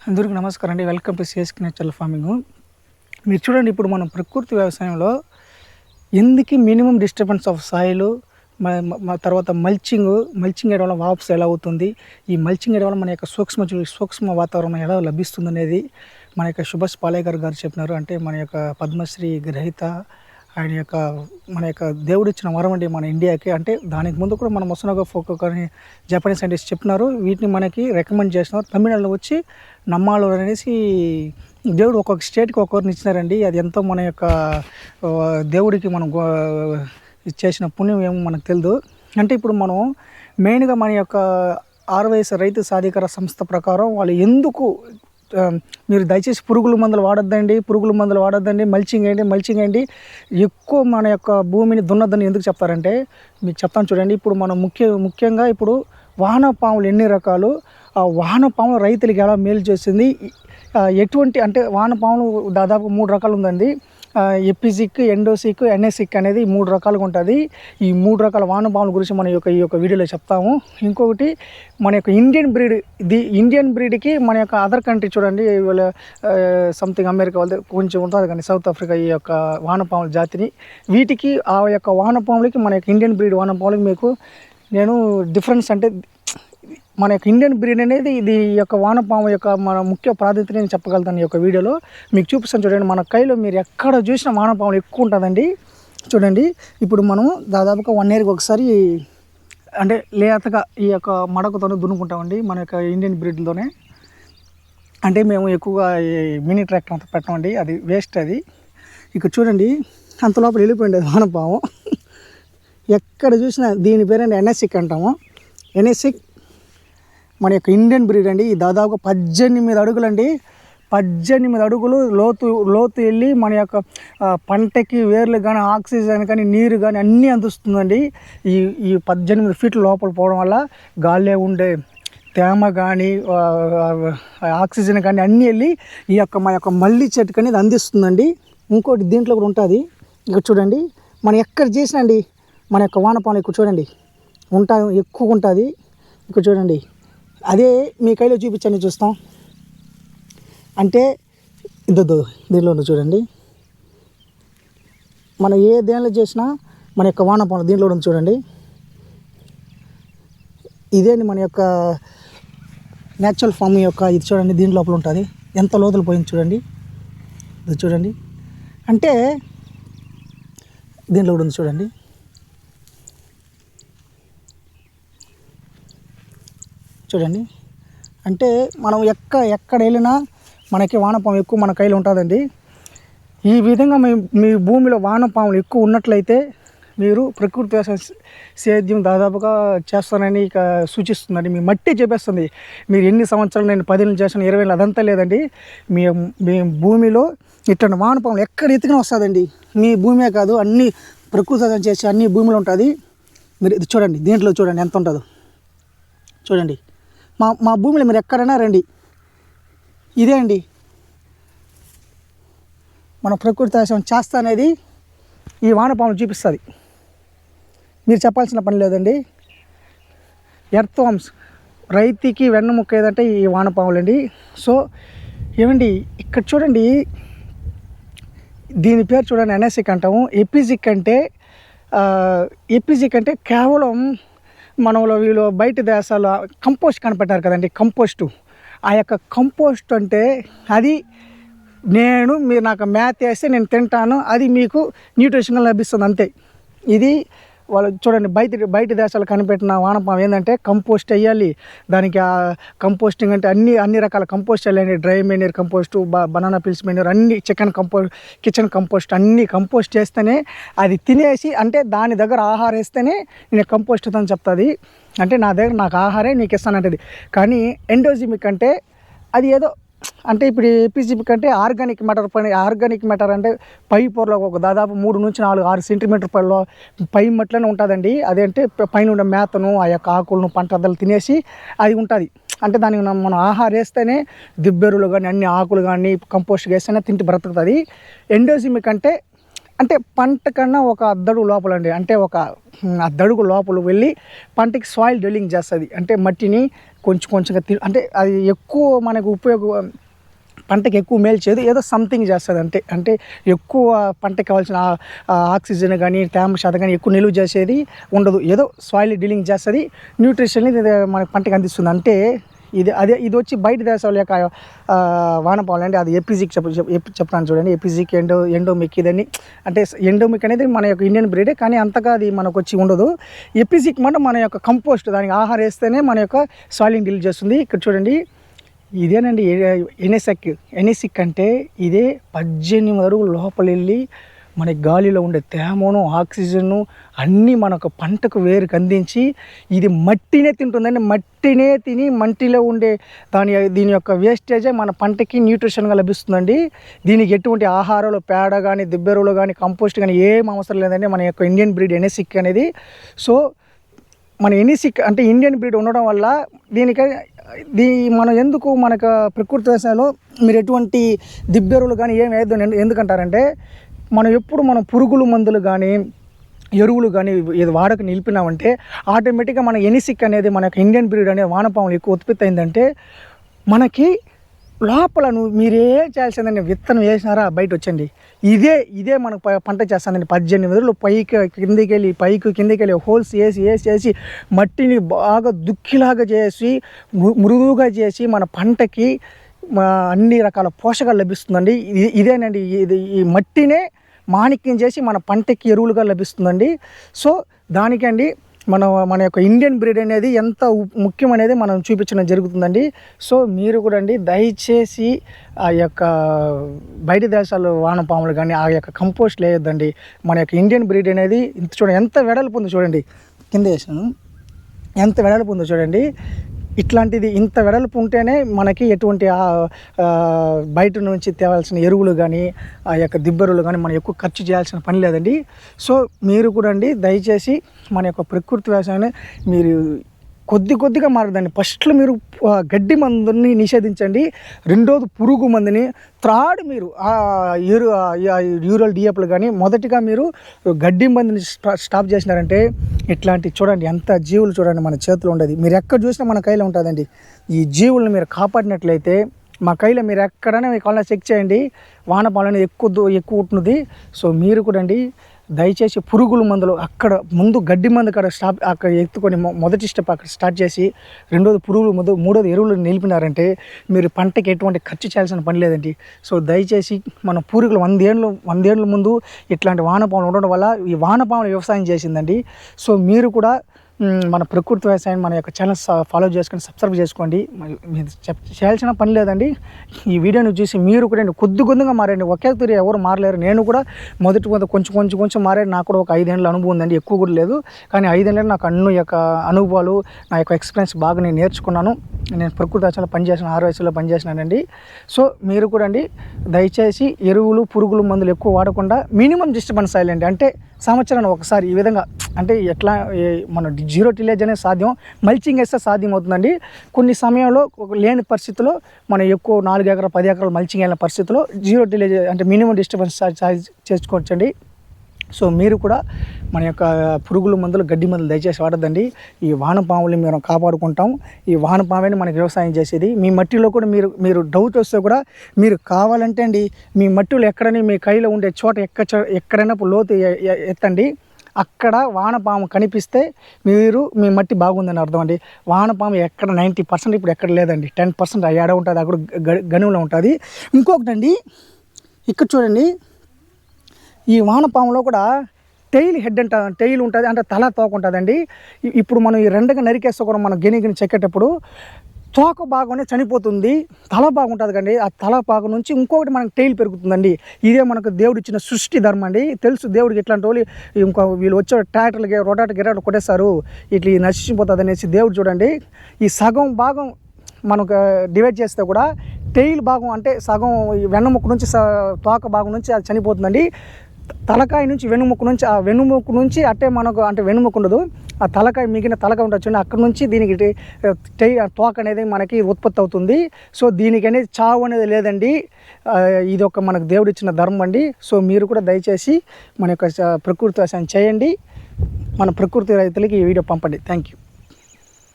అందరికీ నమస్కారం అండి. Welcome to CSK natural farming. మీరు చూడండి, ఇప్పుడు మనం ప్రకృతి వ్యవసాయంలో ఎందుకు మినిమం డిస్టర్బెన్స్ ఆఫ్ సాయిల్, తర్వాత మల్చింగ్ వేయడం వల్ల వాప్స్ ఎలా అవుతుంది, ఈ మల్చింగ్ వేయడం వల్ల మన యొక్క సూక్ష్మ వాతావరణం ఎలా లభిస్తుంది అనేది మన యొక్క సుభాష్ పాలేకర్ గారు చెప్పినారు. అంటే మన యొక్క పద్మశ్రీ గ్రహీత, ఆయన యొక్క మన యొక్క దేవుడిచ్చిన వరం అండి మన ఇండియాకి. అంటే దానికి ముందు కూడా మన మొసనగా ఫోకో కానీ జపనీస్ సైంటిస్ట్ చెప్పినారు, వీటిని మనకి రికమెండ్ చేసినారు. తమిళనాడులో వచ్చి నమ్మాలో అనేసి దేవుడు ఒక్కొక్క స్టేట్కి ఒక్కొక్కరిని ఇచ్చినారండి. అది ఎంతో మన యొక్క దేవుడికి మనం చేసిన పుణ్యం ఏమో మనకు తెలియదు. అంటే ఇప్పుడు మనం మెయిన్గా మన యొక్క ఆర్వైఎస్ రైతు సాధికార సంస్థ ప్రకారం వాళ్ళు ఎందుకు మీరు దయచేసి పురుగుల మందులు వాడొద్దండి, మల్చింగ్ వేయండి, ఎక్కువ మన యొక్క భూమిని దున్నద్దని ఎందుకు చెప్తారంటే మీకు చెప్తాను చూడండి. ఇప్పుడు మనం ముఖ్యంగా ఇప్పుడు వానపాములు ఎన్ని రకాలు, ఆ వానపాములు రైతులకి ఎలా మేలు చేస్తుంది, ఎటువంటి అంటే వానపాములు దాదాపు 3 రకాలు ఉందండి. ఎపిజిక్, ఎండోసిక్, ఎన్ఎసిక్ అనేది 3 రకాలుగా ఉంటుంది. ఈ 3 రకాల వానపాముల గురించి మన ఈ యొక్క వీడియోలో చెప్తాము. ఇంకొకటి మన యొక్క ఇండియన్ బ్రీడ్కి మన యొక్క అదర్ కంట్రీ చూడండి, వీళ్ళ సంథింగ్ అమెరికా వాళ్ళది కొంచెం ఉంటుంది కానీ సౌత్ ఆఫ్రికా ఈ యొక్క వానపాముల జాతిని, వీటికి ఆ యొక్క వానపాములకి మన యొక్క ఇండియన్ బ్రీడ్ వానపాములకి మీకు నేను డిఫరెన్స్ అంటే మన యొక్క ఇండియన్ బ్రీడ్ అనేది ఇది యొక్క వానపాము యొక్క మన ముఖ్య ప్రాధాన్యత నేను చెప్పగలుగుతాను. ఈ యొక్క వీడియోలో మీకు చూపిస్తాను చూడండి. మన కైలో మీరు ఎక్కడ చూసినా వానపాములు ఎక్కువ ఉంటుందండి. చూడండి, ఇప్పుడు మనం దాదాపుగా 1 ఇయర్కి ఒకసారి అంటే లేతగా ఈ యొక్క మడకతోనే దున్నుకుంటామండి మన యొక్క ఇండియన్ బ్రీడ్తోనే. అంటే మేము ఎక్కువగా ఈ మినీ ట్రాక్టర్ అంతా పెట్టమండి, అది వేస్ట్. అది ఇక్కడ చూడండి, అంత లోపల వెళ్ళిపోయింది వానపాము. ఎక్కడ చూసినా దీని పేరండి ఎన్ఎసిక్ అంటాము. ఎన్ఎసిక్ మన యొక్క ఇండియన్ బ్రీడ్ అండి. దాదాపు 18 అడుగులండి, 18 అడుగులు లోతు వెళ్ళి మన యొక్క పంటకి వేర్లు కానీ ఆక్సిజన్ కానీ నీరు కానీ అన్నీ అందిస్తుందండి. ఈ 18 ఫీట్ల లోపల పోవడం వల్ల గాలిలో ఉండే తేమ కానీ ఆక్సిజన్ కానీ అన్నీ వెళ్ళి ఈ యొక్క మన యొక్క మల్లి చెట్టుకు అనేది అందిస్తుందండి. ఇంకోటి దీంట్లో కూడా ఉంటుంది. ఇక్కడ చూడండి, మనం ఎక్కడ చేసినండి మన యొక్క వానపాములు ఇక్కడ చూడండి ఎక్కువగా ఉంటుంది. ఇక్కడ చూడండి, అదే మీ కైలో చూపించండి చూస్తాం. అంటే దీనిలో చూడండి, మనం ఏ దేనిలో చేసినా మన యొక్క వానపాములు దీంట్లో ఉంది చూడండి. ఇదేంటి మన యొక్క న్యాచురల్ ఫార్మింగ్ యొక్క ఇది చూడండి, దీని లోపల ఉంటుంది ఎంత లోతులు పోయింది చూడండి. ఇది చూడండి, అంటే దీంట్లో కూడా ఉంది చూడండి. చూడండి, అంటే మనం ఎక్కడ వెళ్ళినా మనకి వానపాము ఎక్కువ మన కైలో ఉంటుందండి. ఈ విధంగా మీ భూమిలో వానపాములు ఎక్కువ ఉన్నట్లయితే మీరు ప్రకృతి వ్యవసాయ సేద్యం దాదాపుగా చేస్తానని ఇక సూచిస్తుందండి. మీ మట్టి చెప్పేస్తుంది. మీరు ఎన్ని సంవత్సరాలు నేను 10 ఏళ్ళు చేస్తాను, 20 ఏళ్ళు అదంతా లేదండి. మీ భూమిలో ఇట్లాంటి వానపాములు ఎక్కడ ఎత్తుకుని వస్తుందండి. మీ భూమే కాదు, అన్ని ప్రకృతి వ్యవసాయం చేసే అన్ని భూమిలో ఉంటుంది. మీరు ఇది చూడండి, దీంట్లో చూడండి ఎంత ఉంటుందో చూడండి. మా భూమిలో మీరు ఎక్కడైనా రండి, ఇదే అండి మన ప్రకృతి వ్యవసాయం చేస్తా అనేది ఈ వానపాములు చూపిస్తుంది. మీరు చెప్పాల్సిన పని లేదండి. ఎర్త్ వామ్స్ రైతుకి వెన్నముక్క ఏదంటే ఈ వానపాములు అండి. సో ఏమండి, ఇక్కడ చూడండి, దీని పేరు చూడండి ఎన్ఎసిక్ అంటాము. ఎపిజిక్ అంటే కేవలం మనలో వీళ్ళు బయట దేశాలు కంపోస్ట్ కనిపెట్టారు కదండి, కంపోస్టు. ఆ యొక్క కంపోస్ట్ అంటే అది మీరు నాకు మేత వేస్తే నేను తింటాను, అది మీకు న్యూట్రిషన్గా లభిస్తుంది అంతే. ఇది వాళ్ళు చూడండి బయట దేశాలు కనిపెట్టిన వానపాము ఏంటంటే కంపోస్ట్ వేయాలి. దానికి ఆ కంపోస్టింగ్ అంటే అన్ని రకాల కంపోస్ట్ వేయాలి. Dry manure compost, banana pills manure, అన్ని కిచెన్ కంపోస్ట్ అన్నీ కంపోస్ట్ చేస్తేనే అది తినేసి, అంటే దాని దగ్గర ఆహారం వేస్తేనే నేను కంపోస్ట్ అని చెప్తుంది. అంటే నాకు ఆహారే నీకు ఇస్తానంటది. కానీ ఎండోజిమిక్ అంటే అది ఏదో అంటే ఇప్పుడు ఎపిజిమిక్ అంటే ఆర్గానిక్ మ్యాటర్ అంటే పై పొరలో ఒక దాదాపు 3 నుంచి 4, 6 సెంటీమీటర్ పై మట్లనే ఉంటుందండి. అదంటే పైన ఉండే మేతను ఆ యొక్క ఆకులను పంటలు తినేసి అది ఉంటుంది. అంటే దానికి మనం ఆహారం వేస్తేనే దిబ్బెరులు కానీ అన్ని ఆకులు కానీ కంపోస్ట్ వేస్తేనే తింటే బ్రతుకుతుంది. ఎండోజిమిక్ అంటే పంట కన్నా ఒక అద్దడుగు లోపల అండి, అంటే ఒక అద్దడుగు లోపల వెళ్ళి పంటకి సాయిల్ డ్రిల్లింగ్ చేస్తుంది. అంటే మట్టిని కొంచెం కొంచెంగా అంటే అది ఎక్కువ మనకు పంటకి ఎక్కువ మేలు చేయదు, ఏదో సంథింగ్ చేస్తుంది అంటే ఎక్కువ పంటకి కావాల్సిన ఆక్సిజన్ కానీ తేమ శాతం కానీ ఎక్కువ నిలువ చేసేది ఉండదు, ఏదో సాయిల్ డీలింగ్ చేస్తుంది, న్యూట్రిషన్ని మన పంటకి అందిస్తుంది. అంటే ఇది వచ్చి బయట దేశాల యొక్క వానపాములు అంటే అది ఎపిజిక్ చెప్తాను చూడండి. ఎపిజిక్ ఎండోమిక్ ఇదని అంటే ఎండోమిక్ అనేది మన యొక్క ఇండియన్ బ్రీడే, కానీ అంతగా అది మనకు వచ్చి ఉండదు. ఎపిజిక్ మన యొక్క కంపోస్ట్ దానికి ఆహారం వేస్తేనే మన యొక్క సాయిల్ని డీల్ చేస్తుంది. ఇక్కడ చూడండి, ఇదేనండి ఎనెసిక్ అంటే ఇదే 18 అడుగులు లోపల వెళ్ళి మన గాలిలో ఉండే తేమను ఆక్సిజన్ను అన్నీ మనకు పంటకు వేరుకు అందించి ఇది మట్టినే తింటుందండి. మట్టినే తిని మట్టిలో ఉండే దీని యొక్క వేస్టేజే మన పంటకి న్యూట్రిషన్గా లభిస్తుందండి. దీనికి ఎటువంటి ఆహారాలు పేడ కానీ దిబ్బెరువులు కానీ కంపోస్ట్ కానీ ఏం అవసరం లేదండి మన యొక్క ఇండియన్ బ్రీడ్ ఎనెసిక్ అనేది. సో మన ఎనెసిక్ అంటే ఇండియన్ బ్రీడ్ ఉండడం వల్ల మనం ఎందుకు మనకు ప్రకృతి వ్యవసాయంలో మీరు ఎటువంటి దిబ్బెరువులు కానీ ఏం వేద్దాం ఎందుకంటారంటే మనం పురుగుల మందులు కానీ ఎరువులు కానీ ఇది వాడక నిలిపినామంటే ఆటోమేటిక్గా మన ఎనెసిక్ అనేది మన యొక్క ఇండియన్ బ్రీడ్ అనేది వానపాములు ఎక్కువ ఉత్పత్తి అయిందంటే మనకి లోపల మీరేం చేయాల్సిందండి, విత్తనం వేసినారా బయట వచ్చండి, ఇదే మనకు పంట చేస్తుందండి. 18 రోజులు కిందికి వెళ్ళి హోల్స్ వేసి మట్టిని బాగా దుక్కిలాగా చేసి మృదువుగా చేసి మన పంటకి అన్ని రకాల పోషకాలు లభిస్తుందండి. ఇదేనండి ఈ మట్టినే మాణిక్యం చేసి మన పంటకి ఎరువులుగా లభిస్తుందండి. సో దానికండి మన యొక్క ఇండియన్ బ్రీడ్ అనేది ఎంత ముఖ్యమనేది మనం చూపించడం జరుగుతుందండి. సో మీరు కూడా అండి దయచేసి ఆ యొక్క బయట దేశాలు వానపాములు కానీ ఆ యొక్క కంపోస్ట్ లేదండి. మన యొక్క ఇండియన్ బ్రీడ్ అనేది చూడండి ఎంత వెడల్పు ఉందో చూడండి, కింద వేసాను ఎంత వెడల్పు ఉందో చూడండి. ఇట్లాంటిది ఇంత వెడల్పు ఉంటేనే మనకి ఎటువంటి బయట నుంచి తేవాల్సిన ఎరువులు కానీ ఆ యొక్క దిబ్బెరువులు కానీ మనం ఎక్కువ ఖర్చు చేయాల్సిన పని లేదండి. సో మీరు కూడా అండి దయచేసి మన యొక్క ప్రకృతి వ్యవసాయాన్ని మీరు కొద్దిగా మారదండి. ఫస్ట్లో మీరు గడ్డి మందుని నిషేధించండి, రెండోది పురుగు మందుని, థర్డ్ మీరు యూరల్ డిఎఫ్లు కానీ మొదటిగా మీరు గడ్డి మందుని స్టాప్ చేసినారంటే ఇట్లాంటి చూడండి ఎంత జీవులు చూడండి మన చేతిలో ఉండేది. మీరు ఎక్కడ చూసినా మన కైలో ఉంటుందండి. ఈ జీవులను మీరు కాపాడినట్లయితే మా కైలో మీరు ఎక్కడైనా మీ కాలంలో చెక్ చేయండి, వానపాములు అనేది ఎక్కువ ఉంటుంది. సో మీరు కూడా అండి దయచేసి పురుగుల మందులు అక్కడ ముందు గడ్డి మందు అక్కడ ఎత్తుకొని మొదటి స్టెప్ అక్కడ స్టార్ట్ చేసి, రెండోది పురుగుల మందు, మూడోది ఎరువులు నిలిపినారంటే మీరు పంటకి ఎటువంటి ఖర్చు చేయాల్సిన పని లేదండి. సో దయచేసి మన పూర్వీకులు 100 ఏళ్ళ ముందు ఇట్లాంటి వానపాములు ఉండడం వల్ల ఈ వానపాములు వ్యవసాయం చేసిందండి. సో మీరు కూడా మన ప్రకృతి వ్యవసాయం మన యొక్క ఛానల్ ఫాలో చేసుకొని సబ్స్క్రైబ్ చేసుకోండి. మీరు చేయాల్సిన పని లేదండి. ఈ వీడియోని చూసి మీరు కూడా కొద్దిగా మారండి, ఒకే తీరు ఎవరు మారలేరు. నేను కూడా మొదటి కొంచెం మారాడు. నాకు కూడా ఒక 5 ఏళ్ళ అనుభవం ఉందండి, ఎక్కువ కూడా లేదు. కానీ 5 ఏళ్ళకి నాకు అన్ని యొక్క అనుభవాలు నా యొక్క ఎక్స్పీరియన్స్ బాగా నేను నేర్చుకున్నాను. నేను ప్రకృతి వ్యవసాయంలో పనిచేసిన 6 వయసులో పనిచేసినానండి. సో మీరు కూడా అండి దయచేసి ఎరువులు పురుగుల మందులు ఎక్కువ వాడకుండా మినిమం డిస్టర్బెన్స్ అయ్యండి. అంటే సంవత్సరాన్ని ఒకసారి ఈ విధంగా అంటే ఎట్లా మన 0 టిలేజ్ అనేది సాధ్యం, మల్చింగ్ వేస్తే సాధ్యం అవుతుందండి. కొన్ని సమయంలో లేని పరిస్థితుల్లో మనం ఎక్కువ 4 ఎకరాలు 10 ఎకరాలు మల్చింగ్ అయిన పరిస్థితుల్లో 0 టిలేజ్ అంటే మినిమం డిస్టర్బెన్స్ చేసుకోవచ్చండి. సో మీరు కూడా మన యొక్క పురుగుల మందులు గడ్డి మందులు దయచేసి వాడద్దండి. ఈ వానపాములని మేము కాపాడుకుంటాం. ఈ వానపాముని మనకి వ్యవసాయం చేసేది. మీ మట్టిలో కూడా మీరు డౌట్ వస్తే కూడా మీరు కావాలంటే అండి మీ మట్టిలో ఎక్కడైనా మీ కైలో ఉండే చోట ఎక్కడైనా లోతు ఎత్తండి, అక్కడ వానపాము కనిపిస్తే మీ మట్టి బాగుందని అర్థం అండి. వానపాము ఎక్కడ 90% ఇప్పుడు ఎక్కడ లేదండి, 10% ఏడ ఉంటుంది, అక్కడ గనువులో ఉంటుంది. ఇంకొకటి అండి ఇక్కడ చూడండి, ఈ వానపాములో కూడా టెయిల్ హెడ్ టెయిల్ ఉంటుంది, అంటే తల తోక ఉంటుందండి. ఇప్పుడు మనం ఈ రెండుగా నరికేస్తే కూడా మనం గిని చెక్కేటప్పుడు తోక భాగం చనిపోతుంది, తల బాగుంటుంది కండి. ఆ తల భాగం నుంచి ఇంకొకటి మనకు టెయిల్ పెరుగుతుందండి. ఇదే మనకు దేవుడు ఇచ్చిన సృష్టి ధర్మం అండి. తెలుసు దేవుడికి ఇట్లాంటి వాళ్ళు వీళ్ళు వచ్చే ట్రాక్టర్లకి రొటాటర్ గిరాటలు కొట్టేస్తారు, ఇట్లా నశించిపోతుంది అనేసి దేవుడు చూడండి ఈ సగం భాగం మనకు డివైడ్ చేస్తే కూడా టెయిల్ భాగం అంటే సగం వెన్నముక్క నుంచి తోక భాగం నుంచి అది చనిపోతుందండి. తలకాయ నుంచి వెన్నుముక్క నుంచి అట్టే మనకు అంటే వెన్నుముక్క ఉండదు, ఆ తలకాయ మిగిలిన తలకాయ ఉండొచ్చు, అక్కడ నుంచి దీనికి తోక అనేది మనకి ఉత్పత్తి అవుతుంది. సో దీనికి అనేది చావు అనేది లేదండి. ఇది ఒక మనకు దేవుడు ఇచ్చిన ధర్మం అండి. సో మీరు కూడా దయచేసి మన యొక్క ప్రకృతి వ్యవసాయం చేయండి, మన ప్రకృతి రైతులకి ఈ వీడియో పంపండి. Thank you.